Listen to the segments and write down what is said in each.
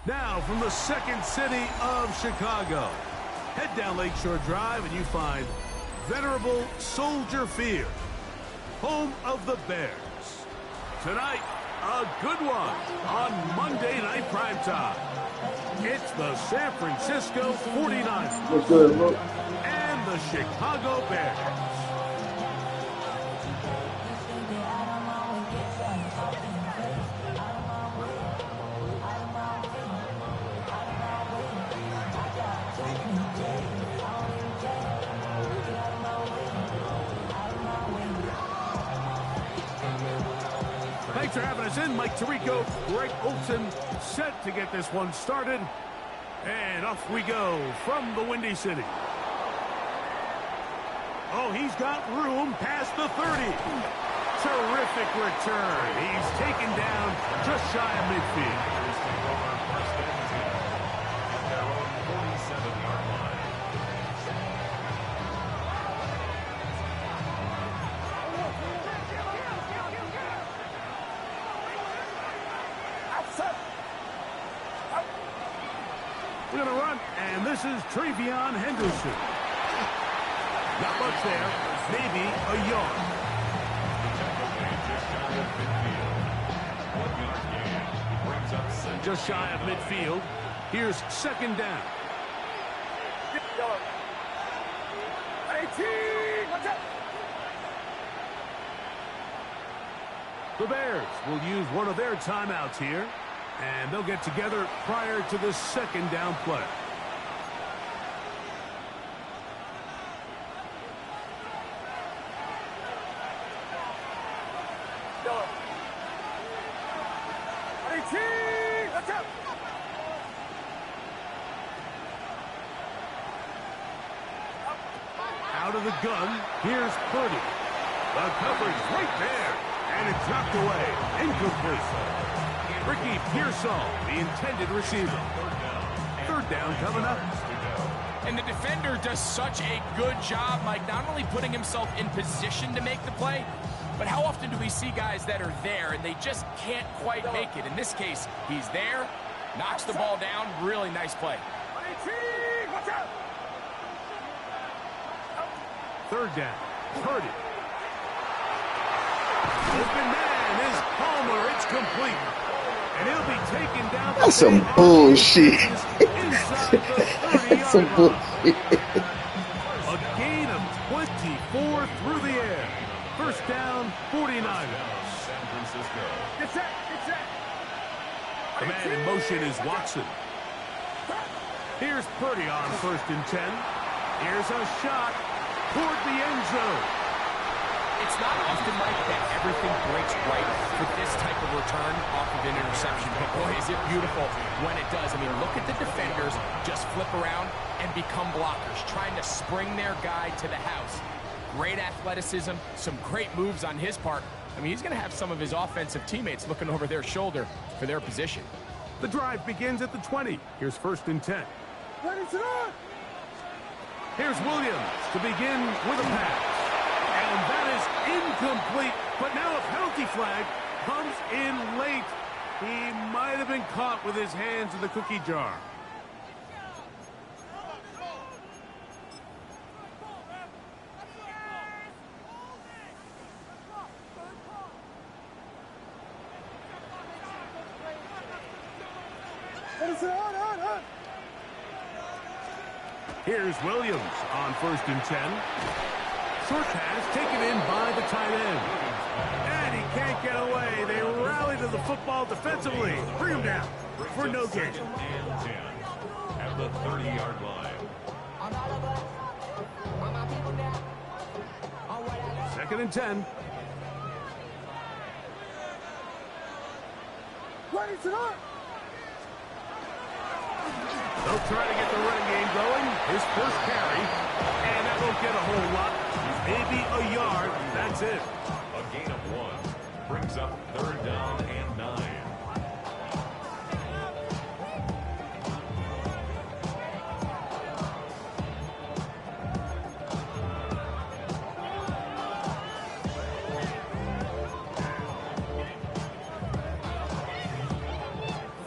Now, from the second city of Chicago, head down Lakeshore Drive and you find venerable Soldier Field, home of the Bears. Tonight, a good one on Monday Night Primetime. It's the San Francisco 49ers and the Chicago Bears. Thanks for having us in. Mike Tirico, Greg Olson set to get this one started. And off we go from the Windy City. Oh, he's got room past the 30. Terrific return. He's taken down just shy of midfield. We're going to run, and this is Travion Henderson. Not much there, maybe a yard. Just shy of midfield. Here's second down. 18, watch out. The Bears will use one of their timeouts here. And they'll get together prior to the second down play. Out of the gun, here's Purdy. The coverage right there, and it's knocked away. Incomplete. Ricky Pearsall, the intended receiver. Third down coming up. And the defender does such a good job, Mike, not only putting himself in position to make the play, but how often do we see guys that are there and they just can't quite make it? In this case, he's there, knocks the ball down, really nice play. Third down, Purdy. Open man is Palmer, it's complete. And he'll be taken down. That's some bullshit. That's some bullshit. A gain of 24 through the air. First down, 49ers. San Francisco. Get set. The man in motion is Watson. Here's Purdy on 1st and 10. Here's a shot toward the end zone. It's not often, Mike, that everything breaks right for this type of return off of an interception. But boy, is it beautiful when it does. I mean, look at the defenders just flip around and become blockers, trying to spring their guy to the house. Great athleticism, some great moves on his part. I mean, he's going to have some of his offensive teammates looking over their shoulder for their position. The drive begins at the 20. Here's 1st and 10. Here's Williams to begin with a pass. And that is incomplete, but now a penalty flag comes in late. He might have been caught with his hands in the cookie jar. Here's Williams on 1st and 10. Short pass taken in by the tight end. And he can't get away. They rally to the football defensively. Bring him down for no gain. At the 30-yard line. 2nd and 10. They'll try to get the running game going. His first carry. And that won't get a whole lot. Maybe a yard. That's it. A gain of 1 brings up 3rd down and 9.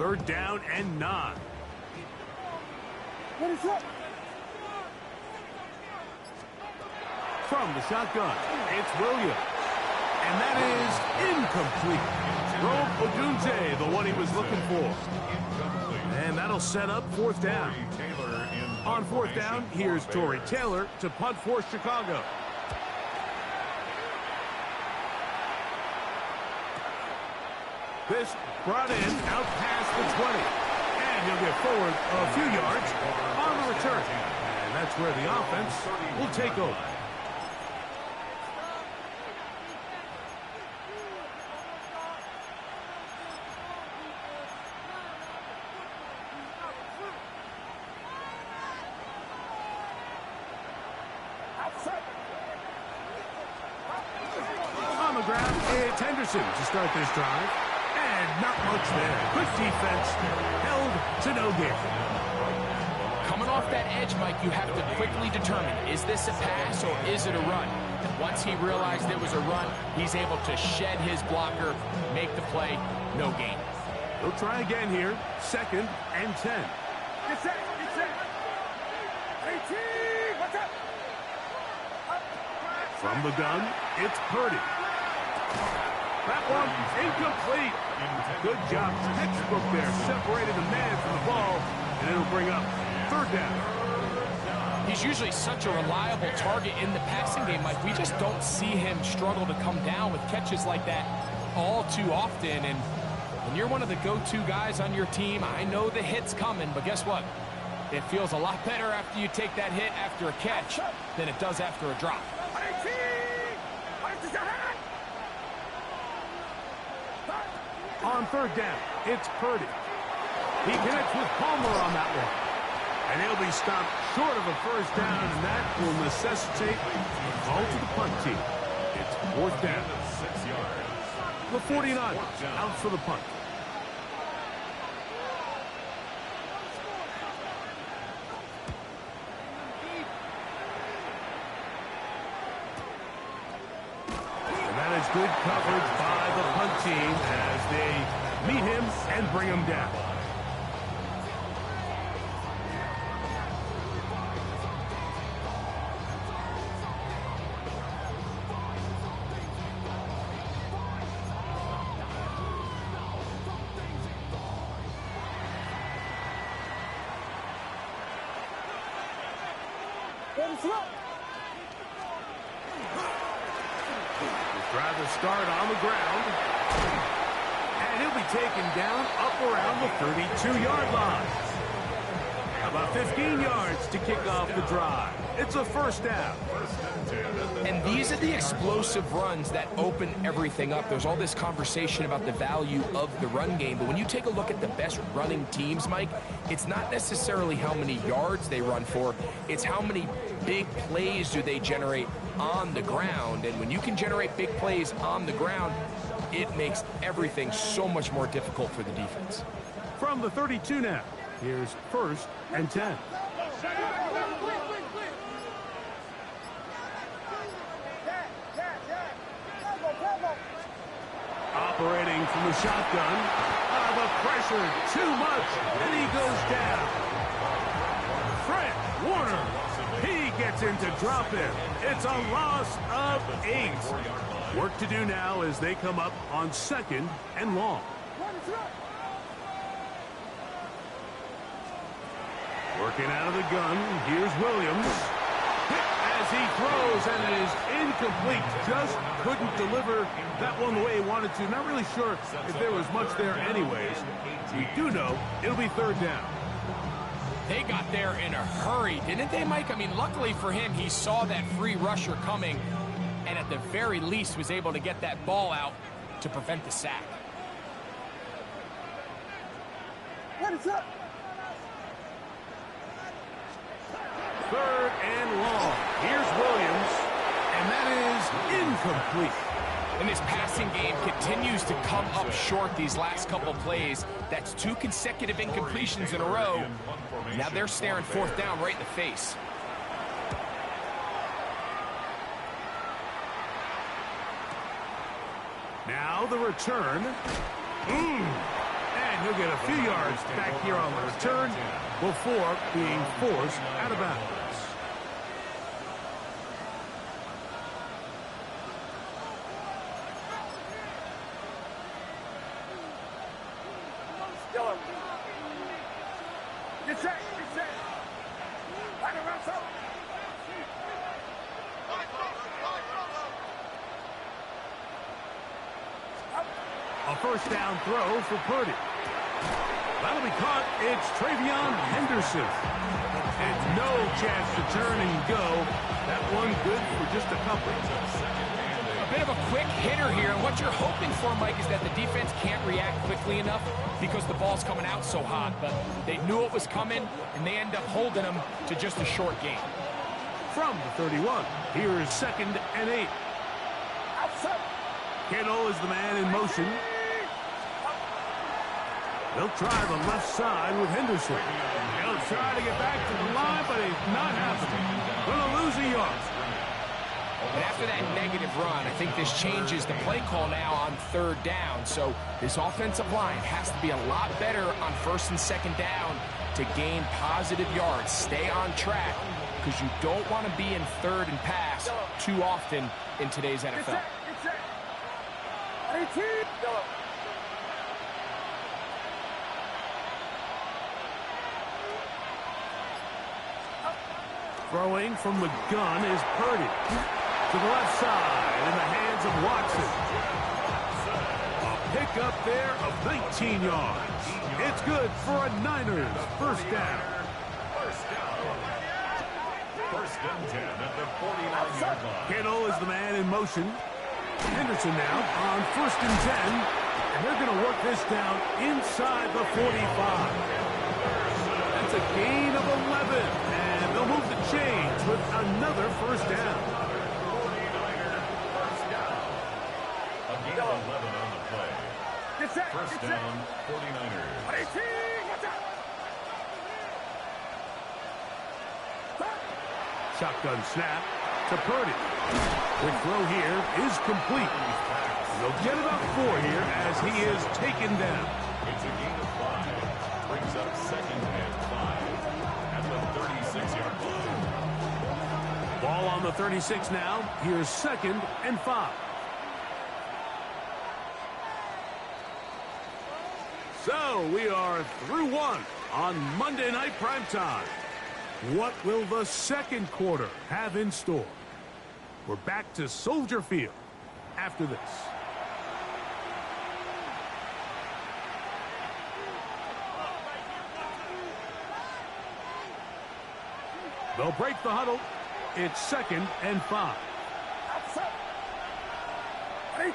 3rd down and 9. From the shotgun, it's Williams. And that is incomplete. Rome Odunze, the one he was looking for. And that'll set up 4th down. On 4th down, here's Tory Taylor to punt for Chicago. This brought in out past the 20. And he'll get forward a few yards on the return. And that's where the offense will take over. On the ground, it's Henderson to start this drive. And not much there. Good defense. Held to no gain. Coming off that edge, Mike, you have to quickly determine, is this a pass or is it a run? Once he realized it was a run, he's able to shed his blocker, make the play, no gain. He'll try again here. 2nd and 10. Get set, get set. 18, what's up? From the gun, it's Purdy. That one incomplete. Good job. Textbook there. Separated the man from the ball, and it'll bring up 3rd down. He's usually such a reliable target in the passing game, Mike. We just don't see him struggle to come down with catches like that all too often. And when you're one of the go-to guys on your team, I know the hit's coming, but guess what? It feels a lot better after you take that hit after a catch than it does after a drop. On 3rd down, it's Purdy. He connects with Palmer on that one. And he'll be stopped short of a 1st down, and that will necessitate a call to the punt team. It's 4th down. The 49ers out for the punt. Good coverage by the punt team as they meet him and bring him down. Try to start on the ground. And he'll be taken down up around the 32-yard line. About 15 yards to kick off the drive. It's a 1st down. And these are the explosive runs that open everything up. There's all this conversation about the value of the run game, but when you take a look at the best running teams, Mike, it's not necessarily how many yards they run for, it's how many big plays do they generate on the ground. And when you can generate big plays on the ground, it makes everything so much more difficult for the defense. From the 32 now, here's 1st and 10. Operating from the shotgun. The pressure too much, and he goes down. Fred Warner. He gets into drop in. It's a loss of 8. Work to do now as they come up on 2nd and long. Working out of the gun, here's Williams. Hit as he throws, and it is incomplete. Just couldn't deliver that one the way he wanted to. Not really sure if there was much there anyways. We do know it'll be 3rd down. They got there in a hurry, didn't they, Mike? I mean, luckily for him, he saw that free rusher coming, and at the very least was able to get that ball out to prevent the sack. What is up? 3rd and long. Here's Williams, and that is incomplete. And this passing game continues to come up short these last couple plays. That's 2 consecutive incompletions in a row. Now they're staring 4th down right in the face. Now the return. And And he'll get a few yards back here on the return before being forced out of bounds. Get set. Get set. Right around, so. A first down throw for Purdy. That'll be caught. It's Travion Henderson. And no chance to turn and go. That one good for just a couple. A bit of a quick hitter here. And what you're hoping for, Mike, is that the defense can't react quickly enough because the ball's coming out so hot. But they knew it was coming, and they end up holding them to just a short game. From the 31, here is 2nd and 8. Outside. Kittle is the man in motion. They'll try the left side with Henderson. He'll try to get back to the line, but it's not happening. Gonna lose a yard. But after that negative run, I think this changes the play call now on 3rd down. So this offensive line has to be a lot better on 1st and 2nd down to gain positive yards. Stay on track, because you don't want to be in 3rd and pass too often in today's NFL. Get set. 18. Yellow. Throwing from the gun is Purdy. To the left side in the hands of Watson. A pickup there of 19 yards. It's good for a Niners first down. First and 10 at the 49-yard line. Kittle is the man in motion. Henderson now on 1st and 10. And they're going to work this down inside the 45. That's a gain of 11. And they'll move the chains with another first down. 49er first down. A gain of 11 on the play. Get set. First Get set. down, 49ers. 18. Watch out. Shotgun snap to Purdy. The throw here is complete. They'll get about 4 here as he is taken down. It's a gain of 5. Brings up 2nd and 5 at the 36-yard line. Ball on the 36 now. Here's 2nd and 5. So we are through one on Monday Night Primetime. What will the second quarter have in store? We're back to Soldier Field after this. They'll break the huddle. It's 2nd and 5. Outside. 18.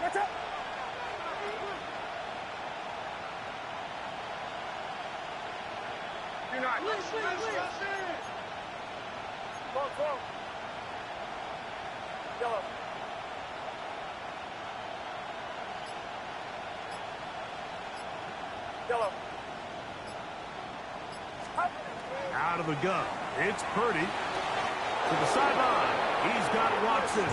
Watch out. Do not. Throw. Yellow. Yellow. Out of the gun. It's Purdy. To the sideline. He's got Watson.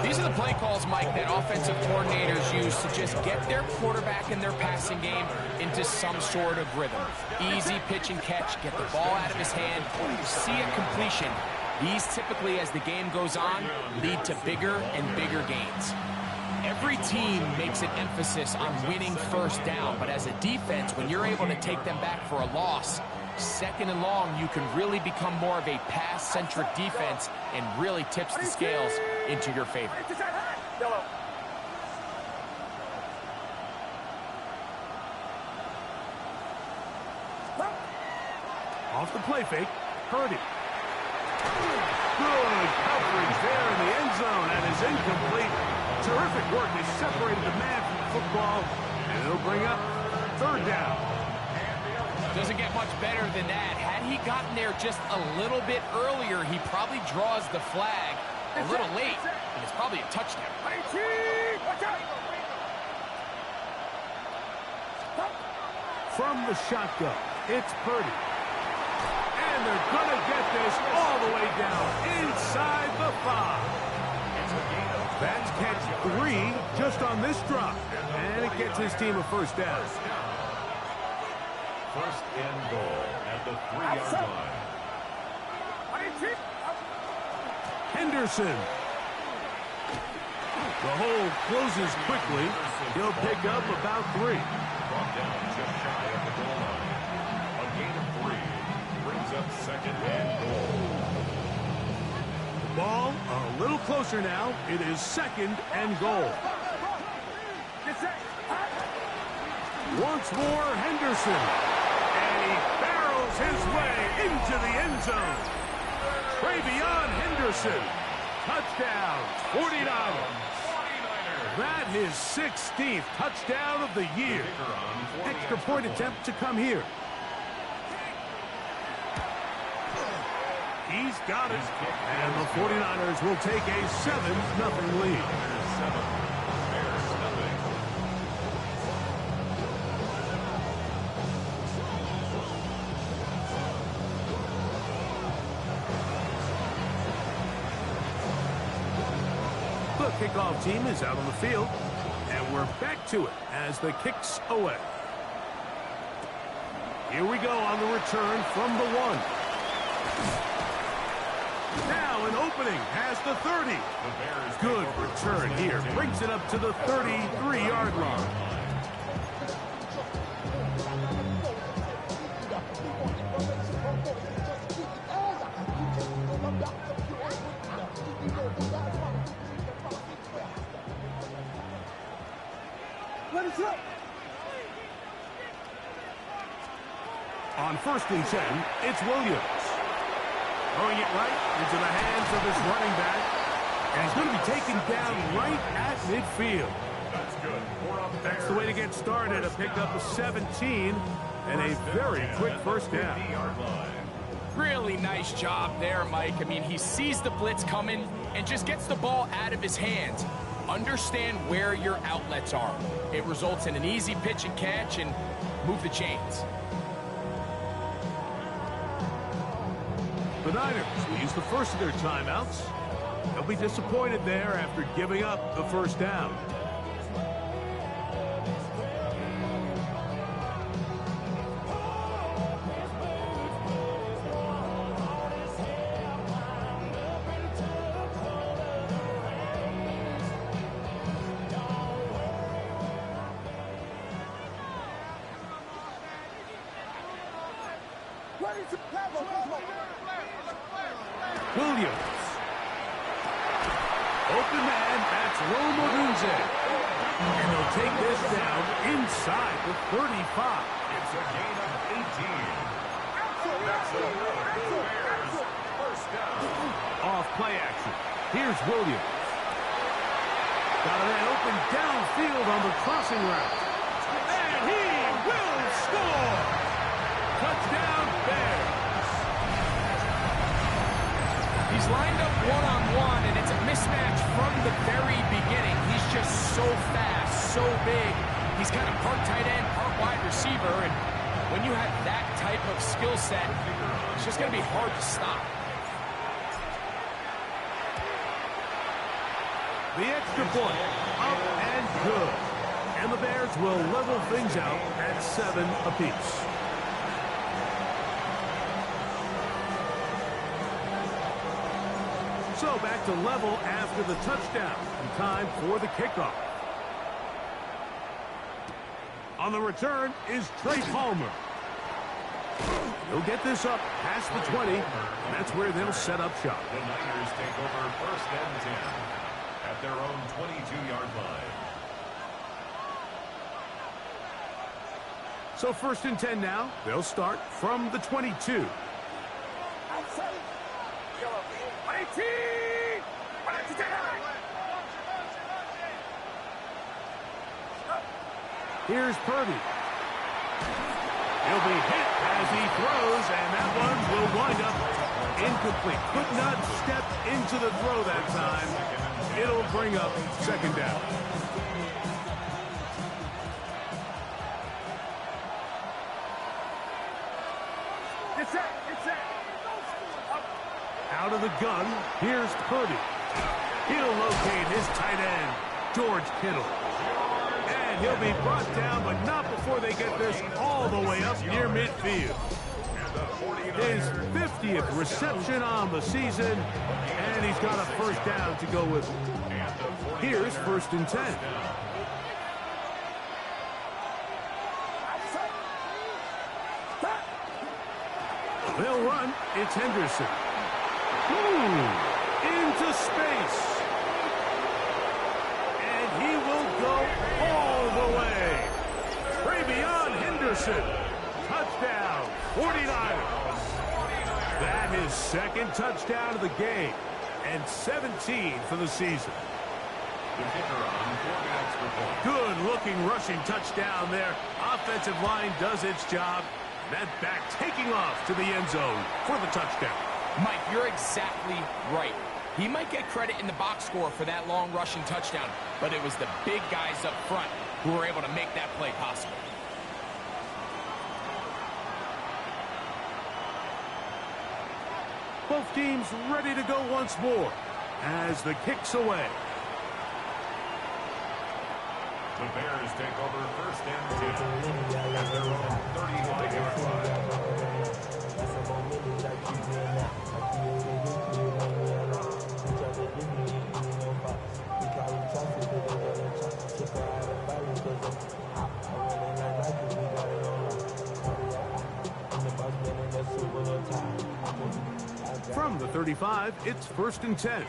These are the play calls, Mike, that offensive coordinators use to just get their quarterback and their passing game into some sort of rhythm. Easy pitch and catch, get the ball out of his hand, see a completion. These typically, as the game goes on, lead to bigger and bigger gains. Every team makes an emphasis on winning first down, but as a defense, when you're able to take them back for a loss, 2nd and long, you can really become more of a pass-centric defense and really tips the scales into your favor. Yellow. Off the play fake, Purdy. Good coverage there in the end zone, and is incomplete. Terrific work. They separated the man from the football, and it'll bring up 3rd down. Doesn't get much better than that. Had he gotten there just a little bit earlier, he probably draws the flag a little late, and it's probably a touchdown. 18. Watch out. From the shotgun, it's Purdy. And they're going to get this all the way down inside the 5. That's catch 3 just on this drop. and it gets his team a first down. First and goal at the 3-yard line. Henderson. The hole closes quickly. He'll pick up about 3. Brought down just shy of the goal line. A gain of 3 brings up second and goal. Ball a little closer now. It is second and goal. Once more, Henderson. And he barrels his way into the end zone. Travion Henderson. Touchdown, 49ers. That is 16th touchdown of the year. Extra point attempt to come here. He's got it. And the 49ers will take a 7-0 lead. The kickoff team is out on the field, and we're back to it as the kick's away. Here we go on the return from the 1. Now an opening past the 30. Good return here. Brings it up to the 33-yard line. On 1st and 10, it's Williams. Throwing it right into the hands of his running back. And he's going to be taken down right at midfield. That's good. That's the way to get started. A pickup of 17 and a very quick first down. Really nice job there, Mike. I mean, he sees the blitz coming and just gets the ball out of his hands. Understand where your outlets are. It results in an easy pitch and catch and move the chains. The Niners will use the first of their timeouts. They'll be disappointed there after giving up the first down. Williams. Open man, that's Rome Odunze. And they'll take this down inside the 35. It's a gain of 18. That's another Bears first down. Off play action. Here's Williams. Got a man open downfield on the crossing route. And he will score. Touchdown, Bears. He's lined up one-on-one, and it's a mismatch from the very beginning. He's just so fast, so big. He's kind of part tight end, part wide receiver, and when you have that type of skill set, it's just going to be hard to stop. The extra point, up and good. And the Bears will level things out at 7 apiece. So back to level after the touchdown. And time for the kickoff. On the return is Trey Palmer. He'll get this up past the 20, and that's where they'll set up shop. The Niners take over first and 10 at their own 22-yard line. So 1st and 10 now. They'll start from the 22. Here's Purdy. He'll be hit as he throws, and that one will wind up incomplete. Could not step into the throw that time. It'll bring up second down. Out of the gun, here's Purdy. He'll locate his tight end, George Kittle. And And he'll be brought down, but not before they get this all the way up near midfield. His 50th reception on the season, and he's got a first down to go with it. Here's 1st and 10. They'll run. It's Henderson. Into space. And he will go all the way. Way beyond Henderson. Touchdown, 49ers. That is 2nd touchdown of the game. And 17 for the season. Good-looking rushing touchdown there. Offensive line does its job. That back taking off to the end zone for the touchdown. Mike, you're exactly right. He might get credit in the box score for that long rushing touchdown, but it was the big guys up front who were able to make that play possible. Both teams ready to go once more as the kick's away. The Bears take over 1st and 10 at their own 35-yard line. From the 35, it's 1st and 10.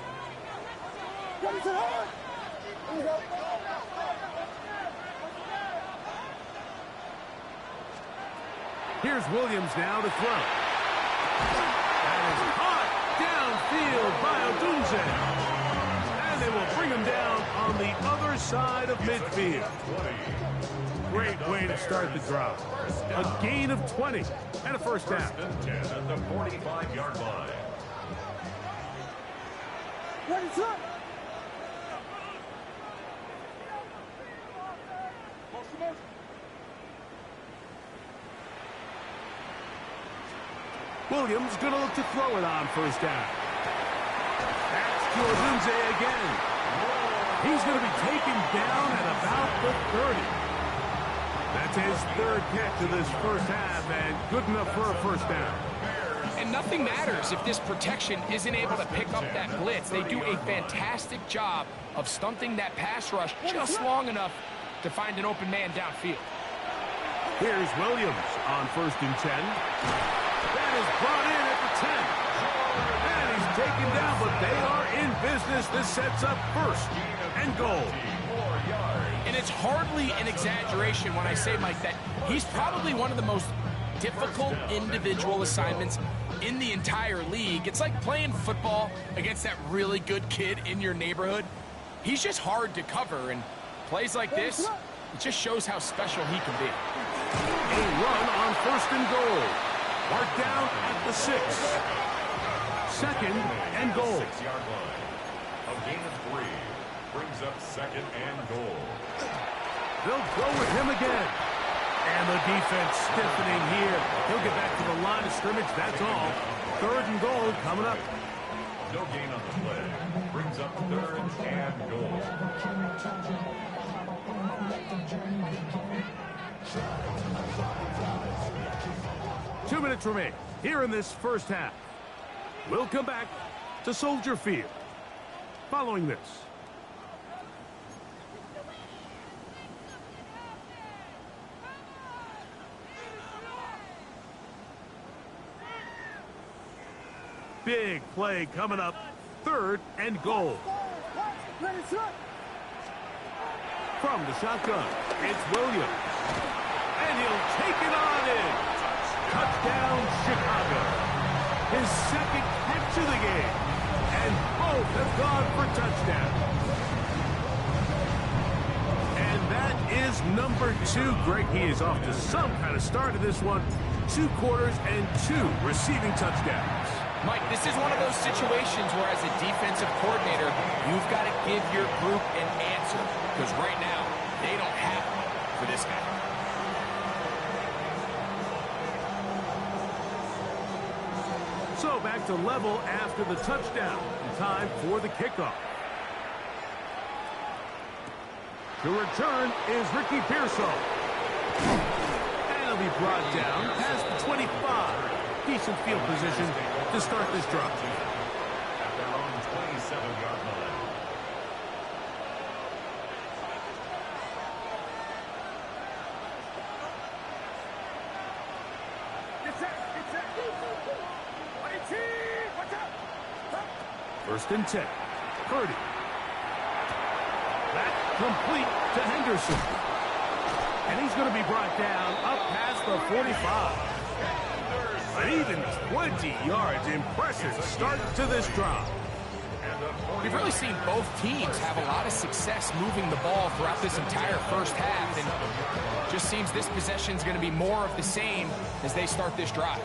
Here's Williams now to throw. That is caught downfield by Odunze. And they will bring him down on the other side of midfield. Great way to start the drive. A gain of 20 and a first down. 1st and 10 at the 45-yard line. Williams gonna look to throw it on 1st down. That's to Odunze again. He's gonna be taken down at about the 30. That's his 3rd catch of this first half, and good enough for a first down. And nothing matters if this protection isn't able to pick up that blitz. They do a fantastic job of stunting that pass rush just long enough to find an open man downfield. Here's Williams on 1st and 10. That is brought in at the 10. And he's taken down, but they are in business. This sets up 1st and goal. And it's hardly an exaggeration when I say, Mike, that he's probably one of the most difficult individual assignments in the entire league. It's like playing football against that really good kid in your neighborhood. He's just hard to cover, and plays like this, it just shows how special he can be. A run on 1st and goal. Marked down at the 6. 2nd and goal. 6-yard line. A gain of 3 brings up 2nd and goal. They'll go with him again. And the defense stiffening here. He'll get back to the line of scrimmage, that's all. 3rd and goal coming up. No gain on the play. Brings up 3rd and goal. 2 minutes remain here in this first half. We'll come back to Soldier Field following this. Big play coming up. 3rd and goal. From the shotgun, it's Williams. And he'll take it on in. Touchdown, Chicago. His 2nd catch of the game. And both have gone for touchdown. And that is number 2. Greg, he is off to some kind of start in this one. 2 quarters and 2 receiving touchdowns. Mike, this is one of those situations where as a defensive coordinator, you've got to give your group an answer. Because right now, they don't have one for this guy. So back to level after the touchdown. Time for the kickoff. The return is Ricky Pearsall. And he'll be brought down past the 25. Decent field position to start this drive. At their own 27-yard line. First and 10. Purdy. That complete to Henderson. And he's going to be brought down up past the 45. An even 20 yards. Impressive start to this drive. We've really seen both teams have a lot of success moving the ball throughout this entire first half, and just seems this possession is going to be more of the same as they start this drive.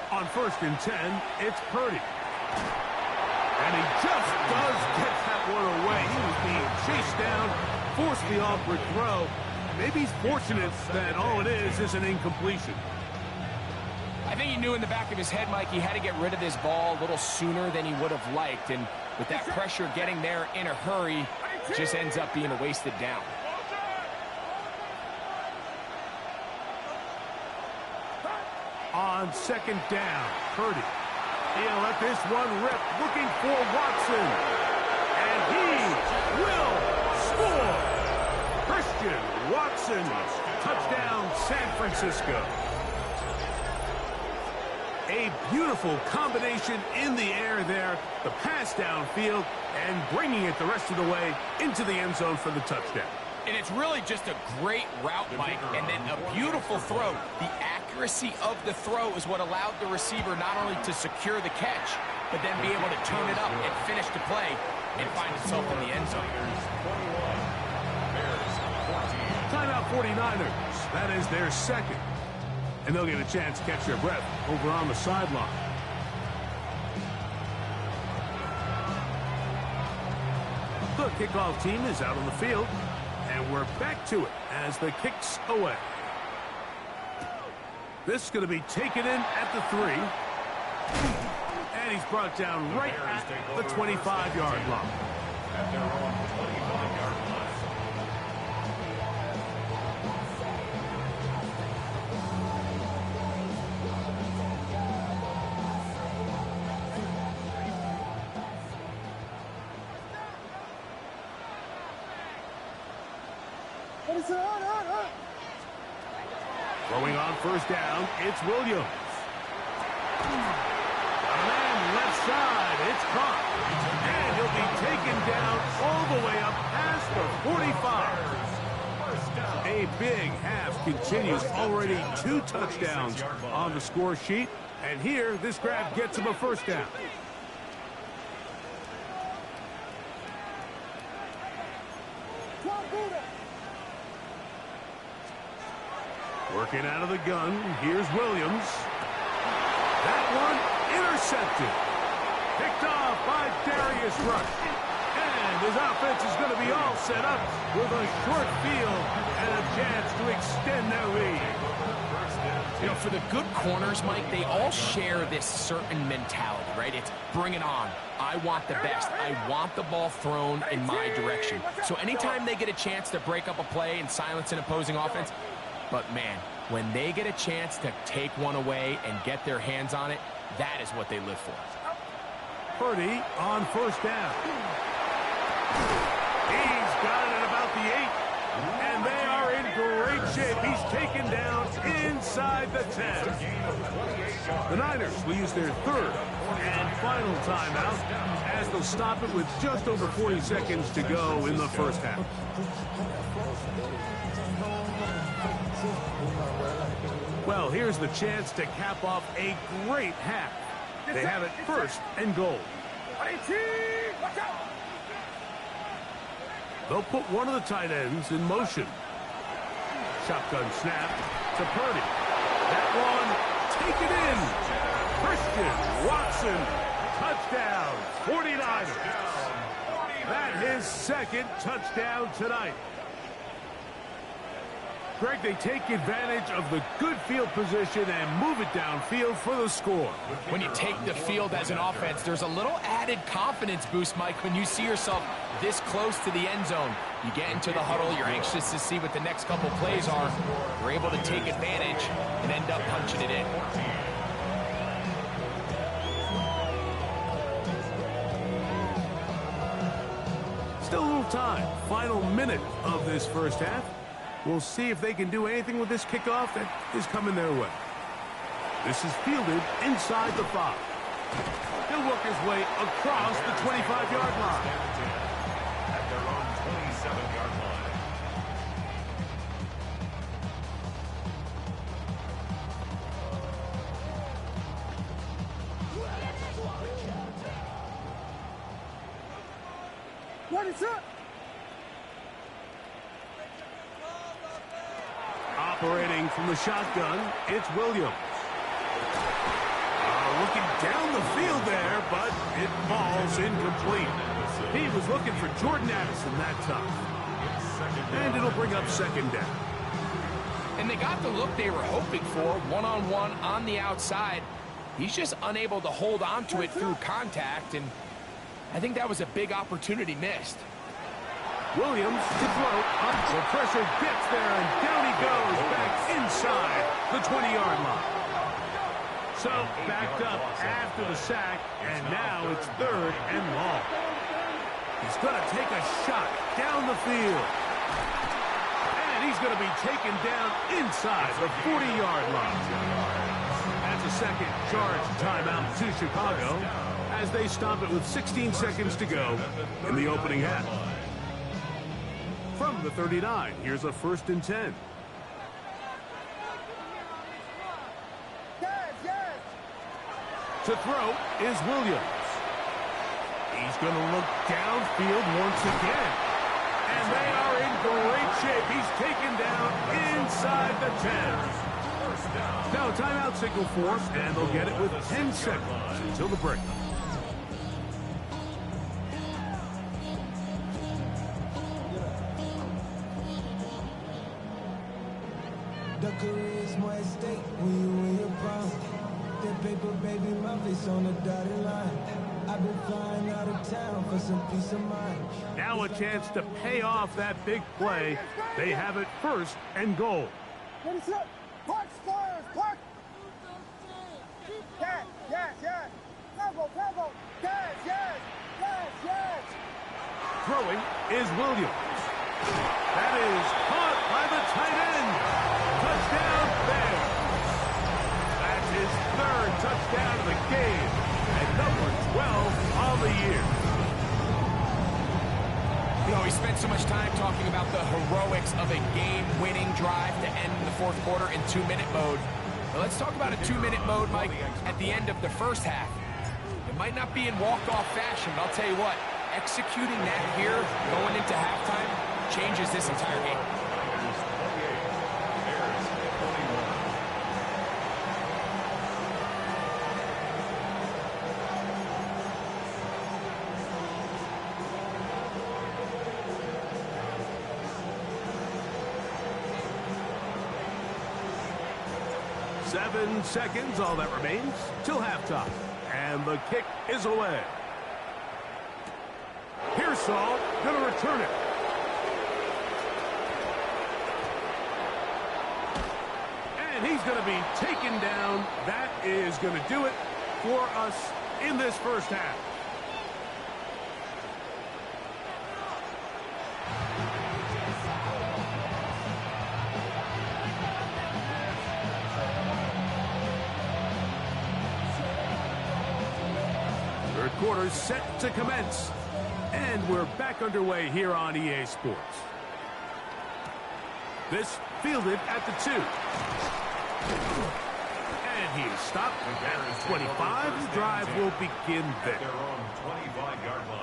On first and 10, it's Purdy. And he just does get that one away. He was being chased down, forced the awkward throw. Maybe he's fortunate that all it is an incompletion. I think he knew in the back of his head, Mike, he had to get rid of this ball a little sooner than he would have liked. And with that pressure getting there in a hurry, it just ends up being a wasted down. On second down, Purdy. He'll let this one rip, looking for Watson. And he will score. Christian Watson, touchdown San Francisco. A beautiful combination in the air there, the pass downfield, and bringing it the rest of the way into the end zone for the touchdown. And it's really just a great route, Mike, and then a beautiful throw. The accuracy of the throw is what allowed the receiver not only to secure the catch, but then be able to turn it up and finish the play and find himself in the end zone. Timeout 49ers. That is their second. And they'll get a chance to catch their breath over on the sideline. The kickoff team is out on the field. And we're back to it as the kick's away. This is going to be taken in at the 3. And he's brought down right at the 25-yard line. At their own 25-yard line. Throwing on first down, it's Williams. A man left side, it's caught. And he'll be taken down all the way up past the 45. A big half continues. Already 2 touchdowns on the score sheet. And here, this grab gets him a first down. Working out of the gun, here's Williams. That one intercepted. Picked off by Darius Rush. And his offense is going to be all set up with a short field and a chance to extend their lead. You know, for the good corners, Mike, they all share this certain mentality, right? It's bring it on. I want the best. I want the ball thrown in my direction. So anytime they get a chance to break up a play and silence an opposing offense, but man, when they get a chance to take one away and get their hands on it, that is what they live for. Purdy on first down. He's got it at about the 8. And they are in great shape. He's taken down inside the 10. The Niners will use their third and final timeout as they'll stop it with just over 40 seconds to go in the first half. Well, here's the chance to cap off a great half. They have it first and goal. They'll put one of the tight ends in motion. Shotgun snap to Purdy. That one taken in. Christian Watson, touchdown, 49ers. That his second touchdown tonight. Greg, they take advantage of the good field position and move it downfield for the score. When you take the field as an offense, there's a little added confidence boost, Mike, when you see yourself this close to the end zone. You get into the huddle, you're anxious to see what the next couple plays are. You're able to take advantage and end up punching it in. Still a little time. Final minute of this first half. We'll see if they can do anything with this kickoff that is coming their way. This is fielded inside the 5. He'll work his way across the 25-yard line. At their own 27-yard line. What is up? Operating from the shotgun, it's Williams. Looking down the field there, but it falls incomplete. He was looking for Jordan Addison that time. And it'll bring up second down. And they got the look they were hoping for, one-on-one on the outside. He's just unable to hold on to it through contact, and I think that was a big opportunity missed. Williams to throw. The pressure gets there, and down he goes back inside the 20-yard line. So backed up after the sack, and now it's 3rd and long. He's going to take a shot down the field. And he's going to be taken down inside the 40-yard line. That's a second charge timeout to Chicago as they stop it with 16 seconds to go in the opening half. From the 39, here's a 1st and 10. To throw is Williams. He's going to look downfield once again. And they are in great shape. He's taken down inside the 10. Now timeout signal for, and they'll get it with 10 seconds until the break. The career is more at stake when you win your prom. That paper, baby, my face on the dotted line. I've been flying out of town for some peace of mind. Now a chance to pay off that big play. They have it 1st and goal. What is up? Park stars, park. Yes, yes, yes. Pebble, pebble. Yes, yes, yes, yes. Throwing is Williams. That is caught by the tight end. Touchdown there. That's his 3rd touchdown of the game and number 12 on the year. You know, we spent so much time talking about the heroics of a game-winning drive to end the 4th quarter in 2-minute mode. Now let's talk about a 2-minute mode, Mike, at the end of the first half. It might not be in walk-off fashion, but I'll tell you what, executing that here going into halftime changes this entire game. 7 seconds, all that remains, till halftime. And the kick is away. Pearsall going to return it. And he's going to be taken down. That is going to do it for us in this first half. Third quarter set to commence. And we're back underway here on EA Sports. This fielded at the 2. And he is stopped at the 25. The drive will begin there.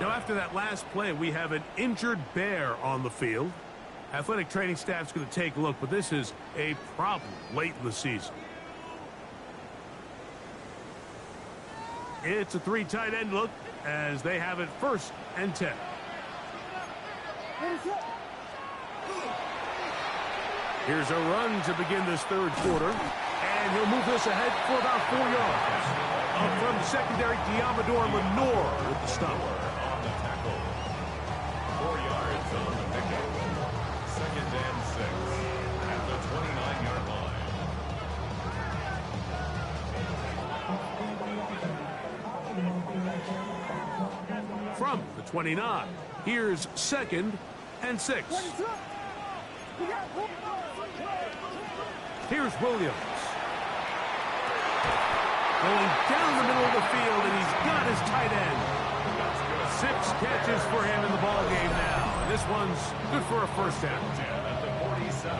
Now, after that last play, we have an injured bear on the field. Athletic training staff's going to take a look, but this is a problem late in the season. It's a 3 tight end look as they have it 1st and 10. Here's a run to begin this third quarter. And he'll move this ahead for about 4 yards. Up from the secondary, Diamador Lenore with the stop. On the tackle. 4 yards on the pickup. 2nd and 6 at the 29-yard line. From the 29, here's 2nd and 6. Here's Williams. Going down the middle of the field, and he's got his tight end. 6 catches for him in the ball game now. This one's good for a first down.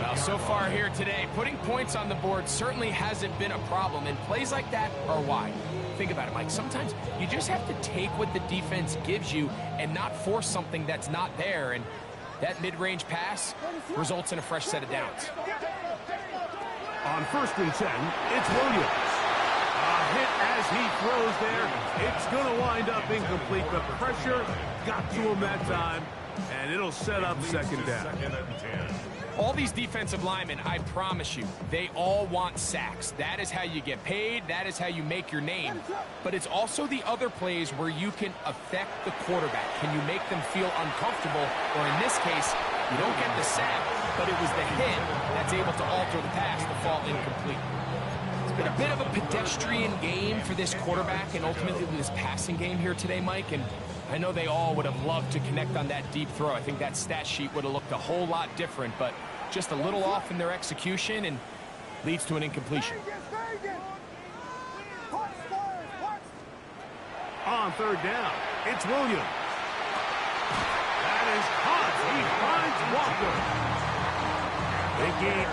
Well, so far here today, putting points on the board certainly hasn't been a problem, and plays like that are why. Think about it, Mike. Sometimes you just have to take what the defense gives you and not force something that's not there, and that mid-range pass results in a fresh set of downs. On 1st and 10, it's Williams. A hit as he throws there. It's going to wind up incomplete, but pressure got to him that time, and it'll set up 2nd down. 2nd and 10. All these defensive linemen, I promise you, they all want sacks. That is how you get paid. That is how you make your name. But it's also the other plays where you can affect the quarterback. Can you make them feel uncomfortable? Or in this case, you don't get the sack, but it was the hit that's able to alter the pass to fall incomplete. It's been a bit of a pedestrian game for this quarterback and ultimately this passing game here today, Mike. And I know they all would have loved to connect on that deep throw. I think that stat sheet would have looked a whole lot different, but just a little off in their execution and leads to an incompletion. On 3rd down, it's Williams. That is caught. He finds Walker. They gain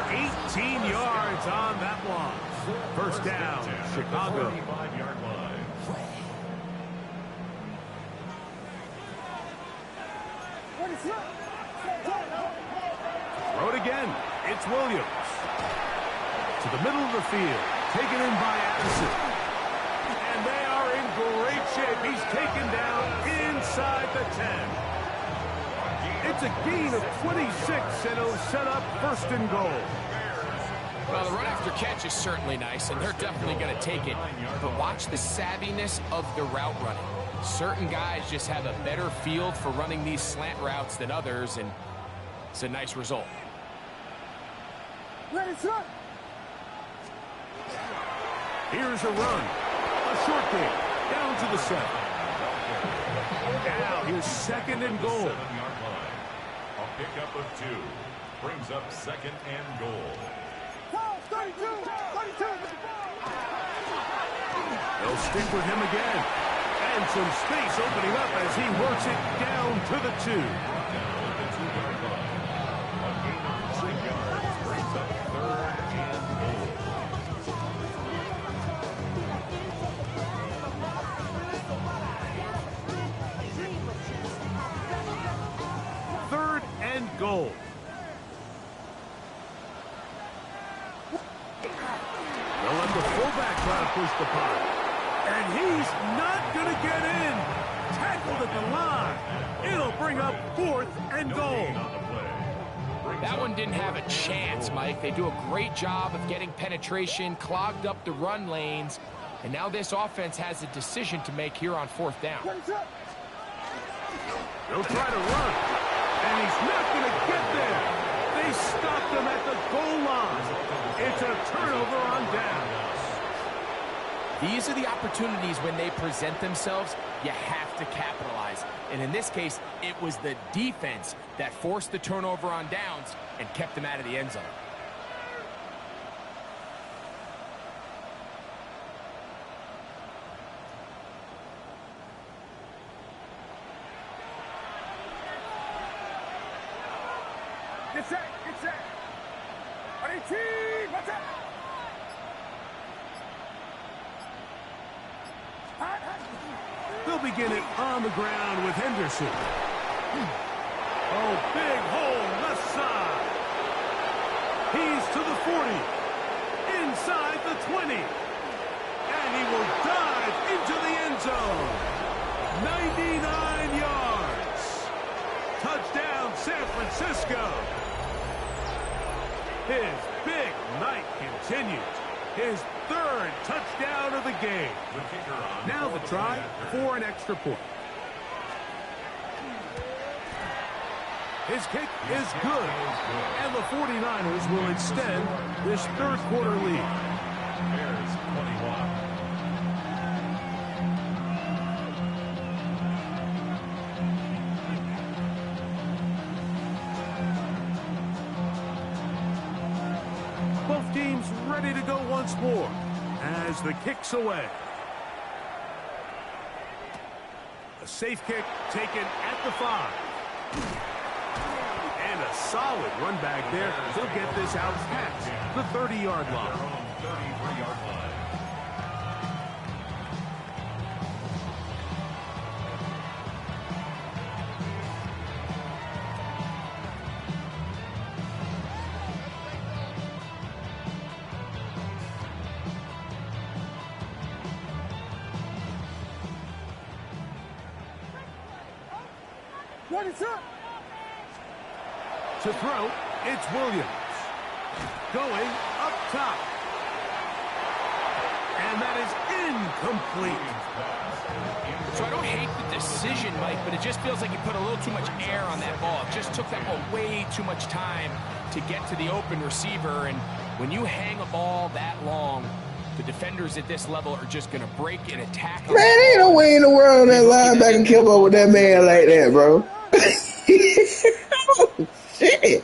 18 yards on that one. First down, Chicago. 35-yard line. Throw it again. It's Williams. To the middle of the field. Taken in by Addison. And they are in great shape. He's taken down inside the 10. It's a gain of 26, and it'll set up 1st and goal. Well, the run after catch is certainly nice, and they're definitely going to take it. But watch the savviness of the route running. Certain guys just have a better feel for running these slant routes than others, and it's a nice result. Here's a run. A short game. Down to the 7. Now here's 2nd and goal. 7-yard line. A pickup of 2 brings up 2nd and goal. They'll stick with him again. And some space opening up as he works it down to the 2. Down at the 2-yard line. A gain of 5 yards brings up 3rd and goal. 3rd and goal. They'll let the fullback try to push the punt. And he's not going to get in. Tackled at the line. It'll bring up 4th and goal. That one didn't have a chance, Mike. They do a great job of getting penetration, clogged up the run lanes, and now this offense has a decision to make here on 4th down. They'll try to run. And he's not going to get there. They stopped him at the goal line. It's a turnover on downs. These are the opportunities when they present themselves, you have to capitalize. And in this case, it was the defense that forced the turnover on downs and kept them out of the end zone. Get set, get set. 18, what's up? They'll begin it on the ground with Henderson. Oh, big hole left side. He's to the 40. Inside the 20. And he will dive into the end zone. 99 yards. Touchdown, San Francisco. His big night continues. His third touchdown of the game. Now the try for an extra point. His kick is good, and the 49ers will extend this third quarter lead. Bears 21. Both teams ready to go once more as the kick's away. A safe kick taken at the 5. And a solid run back there. He'll get this out past the 30-yard line. 33-yard line. Ready, set. To throw, it's Williams. Going up top. And that is incomplete. So I don't hate the decision, Mike, but it just feels like he put a little too much air on that ball. It just took that ball way too much time to get to the open receiver. And when you hang a ball that long, the defenders at this level are just going to break and attack. Man, ain't no way in the world that linebacker kept up with that man like that, bro. Oh, shit.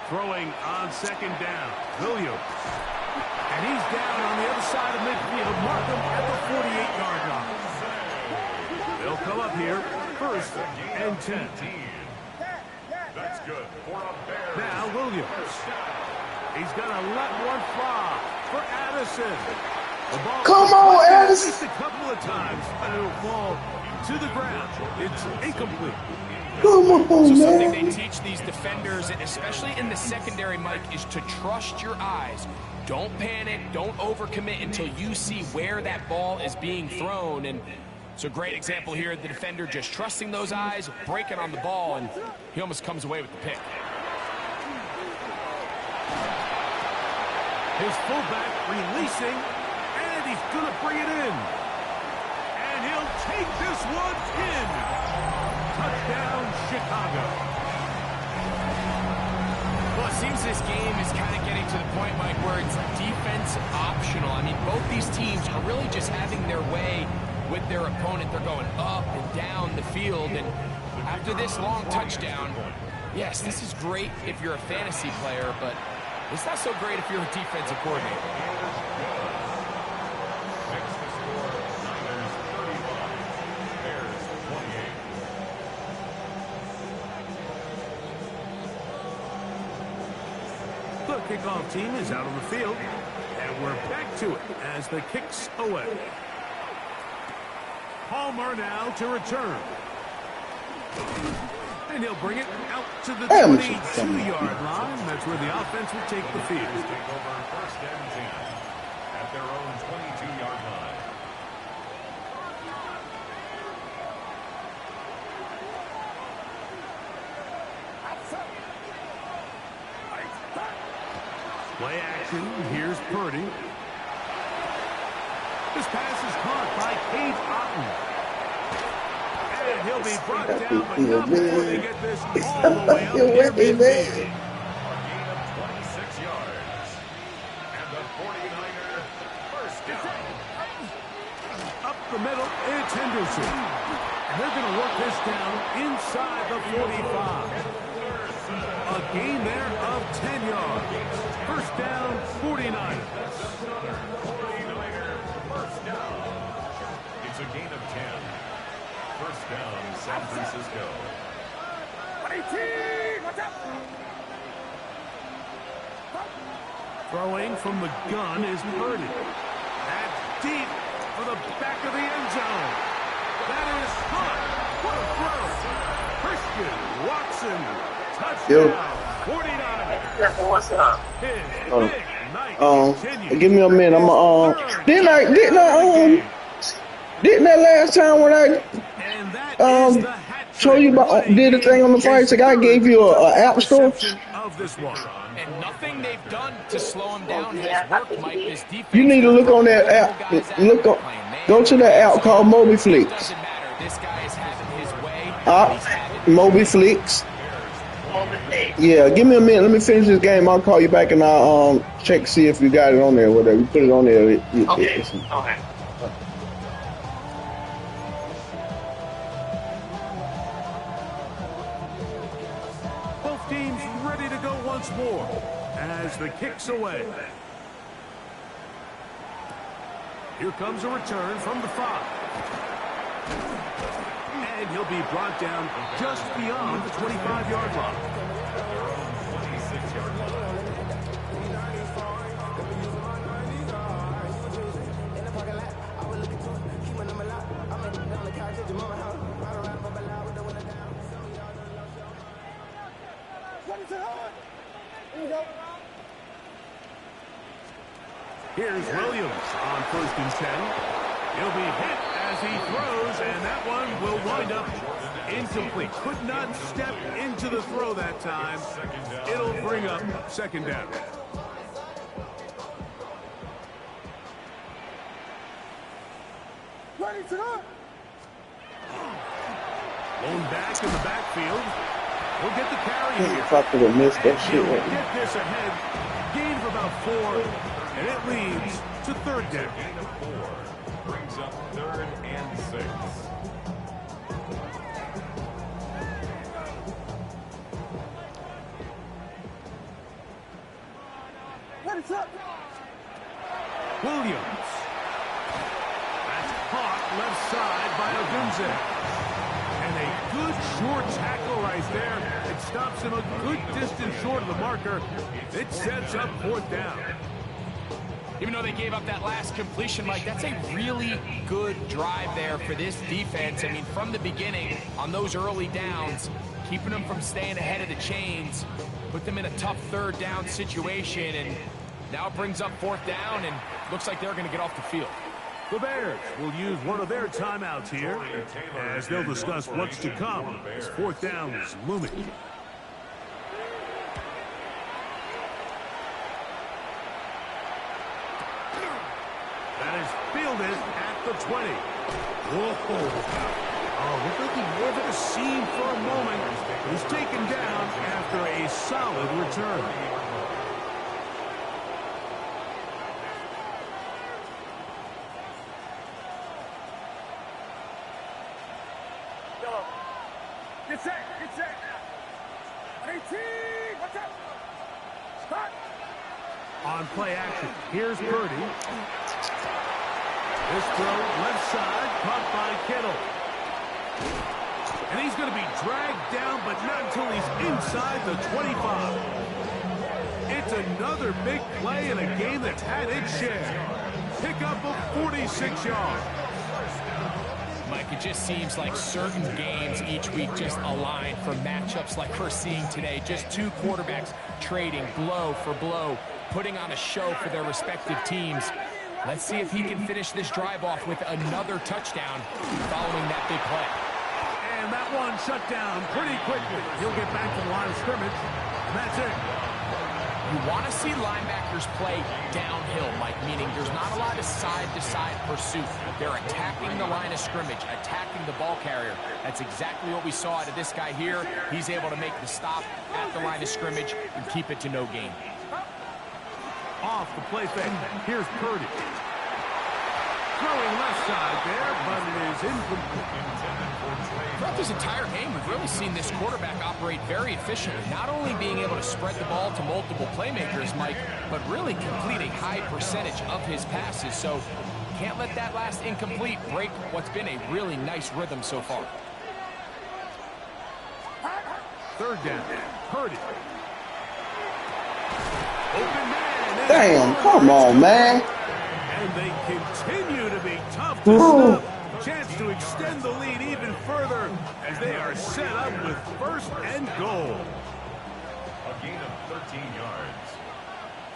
Throwing on second down, Williams. And he's down on the other side of midfield. Mark him at the 48-yard line. They'll come up here, first and 10. That's good for a Bears. Now Williams. He's going to let one fly for Addison. The ball Come on, at Addison. least a couple of times, and it'll fall to the ground. It's incomplete. Come on, So something man. they teach these defenders, especially in the secondary, Mike, is to trust your eyes. Don't panic. Don't overcommit until you see where that ball is being thrown. And it's a great example here. The defender just trusting those eyes, breaking on the ball, and he almost comes away with the pick. His fullback releasing, and he's going to bring it in. And he'll take this one in. Touchdown, Chicago. Well, it seems this game is kind of getting to the point, Mike, where it's defense optional. I mean, both these teams are really just having their way with their opponent. They're going up and down the field, and after this long touchdown, yes, this is great if you're a fantasy player, but it's not so great if you're a defensive coordinator. Next to score, Niners 35, Bears 28. The kickoff team is out on the field, and we're back to it as the kick's away. Palmer now to return. And he'll bring it out to the 22-yard line. That's where the offense will take the field. Take over first and 10 at their own 22-yard line. Play action. Here's Purdy. This pass is caught by Cade Otton. And he'll be brought down, but not before they get this all the way up near midfield. A gain of 26 yards. And the 49er first down. Up the middle, it's Henderson. And they're going to work this down inside the 45. A gain there of 10 yards. First down, 49ers. 49er first down. It's a gain of 10. First down, San Francisco. Throwing from the gun is Purdy. That's deep for the back of the end zone. That is hot. What a throw. Christian Watson. Touchdown. 49ers. What's up? His big night continues. Give me a minute. Didn't that last time when I And that is the hat show you about did the thing on the fight? So I gave you a app store. of this one. And nothing they've done to slow him down has worked, Mike. This defense. You need to look on that app. Look on. Go to that app called Moby Flix. Doesn't matter. This guy is having his way. Moby Flix. Yeah, give me a minute. Let me finish this game. I'll call you back and I'll check see if you got it on there. Whatever you put it on there. Okay. Okay. Both teams ready to go once more as the kick's away. Here comes a return from the 5. And he'll be brought down just beyond the 25-yard line. Here's Williams on 1st and 10. He'll be hit as he throws, and that one will wind up incomplete. Could not step into the throw that time. It'll bring up 2nd down. Ready to go. Lone back in the backfield. We'll get the carry here. If I could have missed that shit. He'll get this ahead. Gain of about 4, and it leads to 3rd down. Gain of 4 brings up 3rd and 6. Ready to go. Williams. That's caught left side by Odunze. And a good short tackle right there. It stops him a good distance short of the marker. It sets up 4th down. Even though they gave up that last completion, Mike, that's a really good drive there for this defense. I mean, from the beginning, on those early downs, keeping them from staying ahead of the chains, put them in a tough 3rd down situation, and now it brings up 4th down, and looks like they're going to get off the field. The Bears will use one of their timeouts here as they'll discuss what's to come as 4th down is looming. That is fielded at the 20. Whoa. Oh, look like he over the seam for a moment. He's taken down after a solid return. Get set. Get set. 18. Watch out. Start. On play action, here's Purdy. This throw left side, caught by Kittle. And he's going to be dragged down, but not until he's inside the 25. It's another big play in a game that's had its share. Pickup of 46 yards. Mike, it just seems like certain games each week just align for matchups like we're seeing today. Just two quarterbacks trading blow for blow, putting on a show for their respective teams. Let's see if he can finish this drive off with another touchdown following that big play. And that one shut down pretty quickly. He'll get back to the line of scrimmage, and that's it. You want to see linebackers play downhill, Mike, meaning there's not a lot of side-to-side pursuit. They're attacking the line of scrimmage, attacking the ball carrier. That's exactly what we saw out of this guy here. He's able to make the stop at the line of scrimmage and keep it to no gain. Off the play fake. Here's Purdy. Throwing left side there, but it is incomplete. Throughout this entire game, we've really seen this quarterback operate very efficiently, not only being able to spread the ball to multiple playmakers, Mike, but really complete a high percentage of his passes. So can't let that last incomplete break what's been a really nice rhythm so far. Third down. Purdy. Open man. Damn, come on, man. And they continue to be tough to stop. Chance to extend the lead even further as they are set up with first and goal. A gain of 13 yards.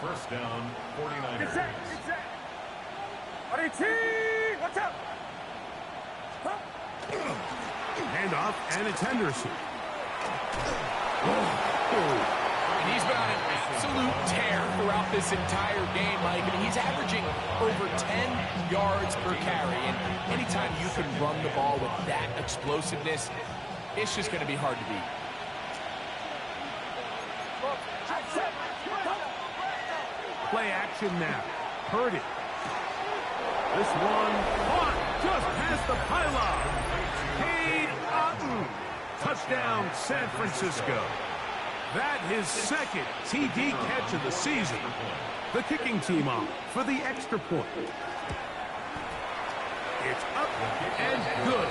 First down, 49ers. Get set. Get set. 18. Watch out. Handoff, and it's Henderson. He's been on an absolute tear throughout this entire game, Mike. I mean, he's averaging over 10 yards per carry. And anytime you can run the ball with that explosiveness, it's just going to be hard to beat. Play action now. Purdy. This one caught just past the pylon. Cade Otton. Touchdown, San Francisco. That his second TD catch of the season. The kicking team on for the extra point. It's up and good.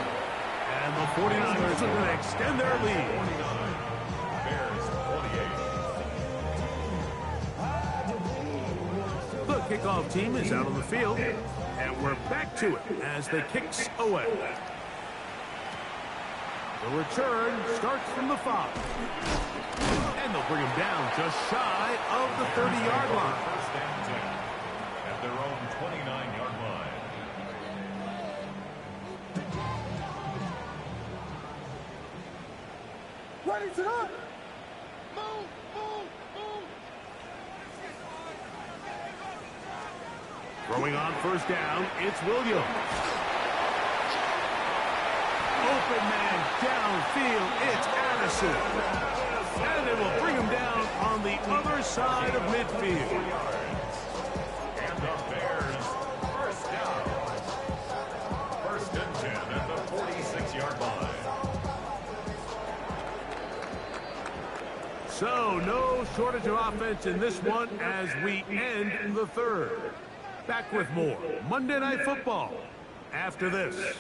And the 49ers are going to extend their lead. Bears 28. The kickoff team is out on the field, and we're back to it as the kicks away. The return starts from the 5. And they'll bring him down just shy of the 30-yard line. First and 10 at their own 29-yard line. Ready to run. Move, move, move. Throwing on first down, it's Williams. Open man downfield, it's Addison. And it will bring him down on the other side of midfield. And the Bears first down. First and 10 at the 46-yard line. So no shortage of offense in this one as we end the third. Back with more Monday Night Football after this.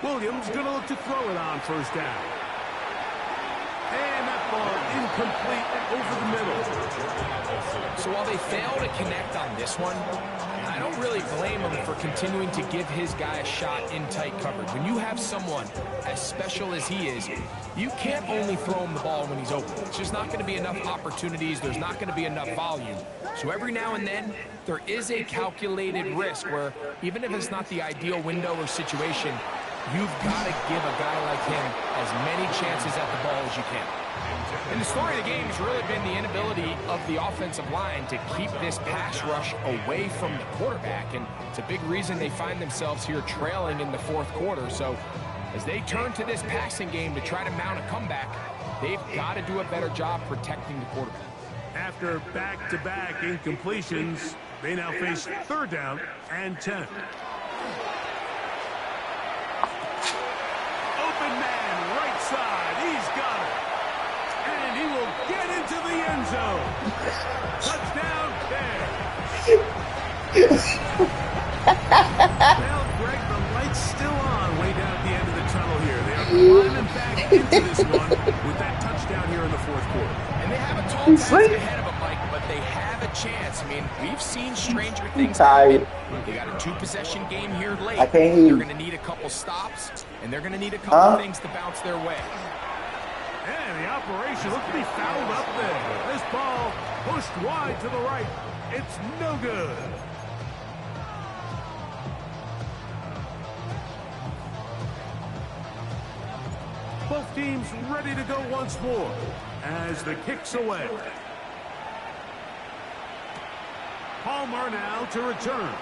Williams going to look to throw it on first down. And that ball incomplete over the middle. So while they fail to connect on this one, I don't really blame him for continuing to give his guy a shot in tight coverage. When you have someone as special as he is, you can't only throw him the ball when he's open. It's just not going to be enough opportunities. There's not going to be enough volume. So every now and then, there is a calculated risk where even if it's not the ideal window or situation, you've got to give a guy like him as many chances at the ball as you can. And the story of the game has really been the inability of the offensive line to keep this pass rush away from the quarterback. And it's a big reason they find themselves here trailing in the fourth quarter. So as they turn to this passing game to try to mount a comeback, they've got to do a better job protecting the quarterback. After back-to-back incompletions, they now face third down and 10. Open man, right side. He's got it. And he will get into the end zone. Touchdown, Bears. Well, Greg, the light's still on way down at the end of the tunnel here. They are climbing back into this one with that touchdown here in the fourth quarter. And they have a tall task ahead of them, Mike, but they have a chance. I mean, we've seen stranger things happen. They got a two-possession game here late. They're going to need a couple stops, and they're going to need a couple things to bounce their way. And the operation looks to be fouled up there. This ball pushed wide to the right. It's no good. Both teams ready to go once more as the kick's away. Palmer now to return.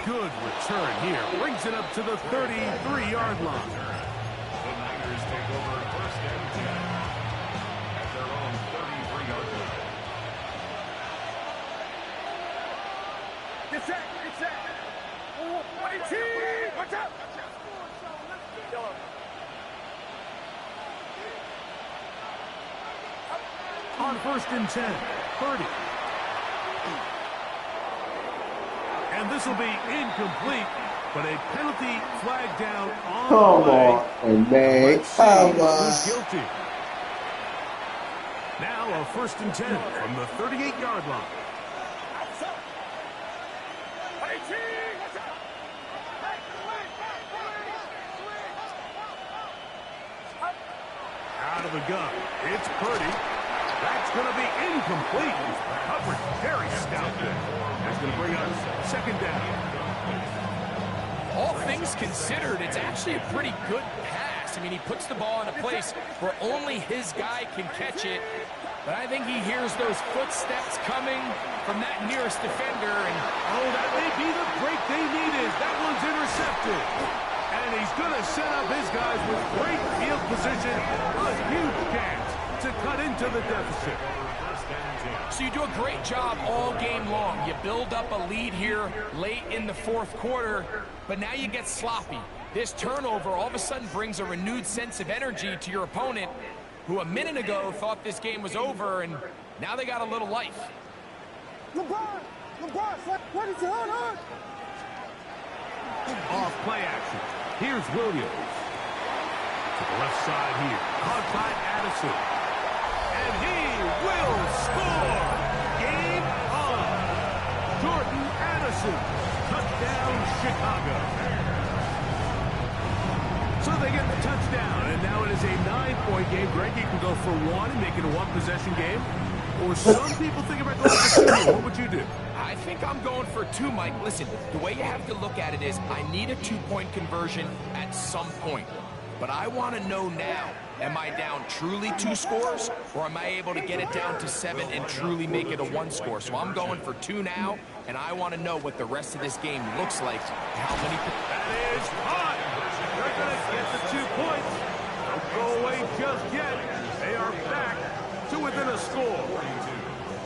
Good return here. Brings it up to the 33-yard line. The Niners take over first and 10 at their own 33-yard line. Get set, get set. 18, watch out. On first and 10, Purdy. And this will be incomplete, but a penalty flag down on the play. Come on, man. Come on. Who's guilty? Now a first and 10 from the 38-yard line. out of the gun. It's Purdy. That's going to be incomplete. Coverage very stout there. That's going to bring us second down. All things considered, it's actually a pretty good pass. I mean, he puts the ball in a place where only his guy can catch it. But I think he hears those footsteps coming from that nearest defender. And oh, that may be the break they needed. That one's intercepted. And he's going to set up his guys with great field position. A huge chance to cut into the deficit. So you do a great job all game long. You build up a lead here late in the fourth quarter, but now you get sloppy. This turnover all of a sudden brings a renewed sense of energy to your opponent, who a minute ago thought this game was over, and now they got a little life. LeBron, what is it? Hold on. Off play action. Here's Williams. To the left side here. Caught by Addison. And he will score. Game on. Jordan Addison. Touchdown, Chicago. So they get the touchdown, and now it is a 9-point game. Greg, you can go for one and make it a one-possession game. Or some people think about going for two. What would you do? I think I'm going for two, Mike. Listen, the way you have to look at it is I need a two-point conversion at some point. But I want to know now, am I down truly 2 scores, or am I able to get it down to 7 and truly make it a 1 score? So I'm going for 2 now, and I want to know what the rest of this game looks like. How many... That is hot. They're going to get the 2 points. Don't go away just yet. They are back to within a score.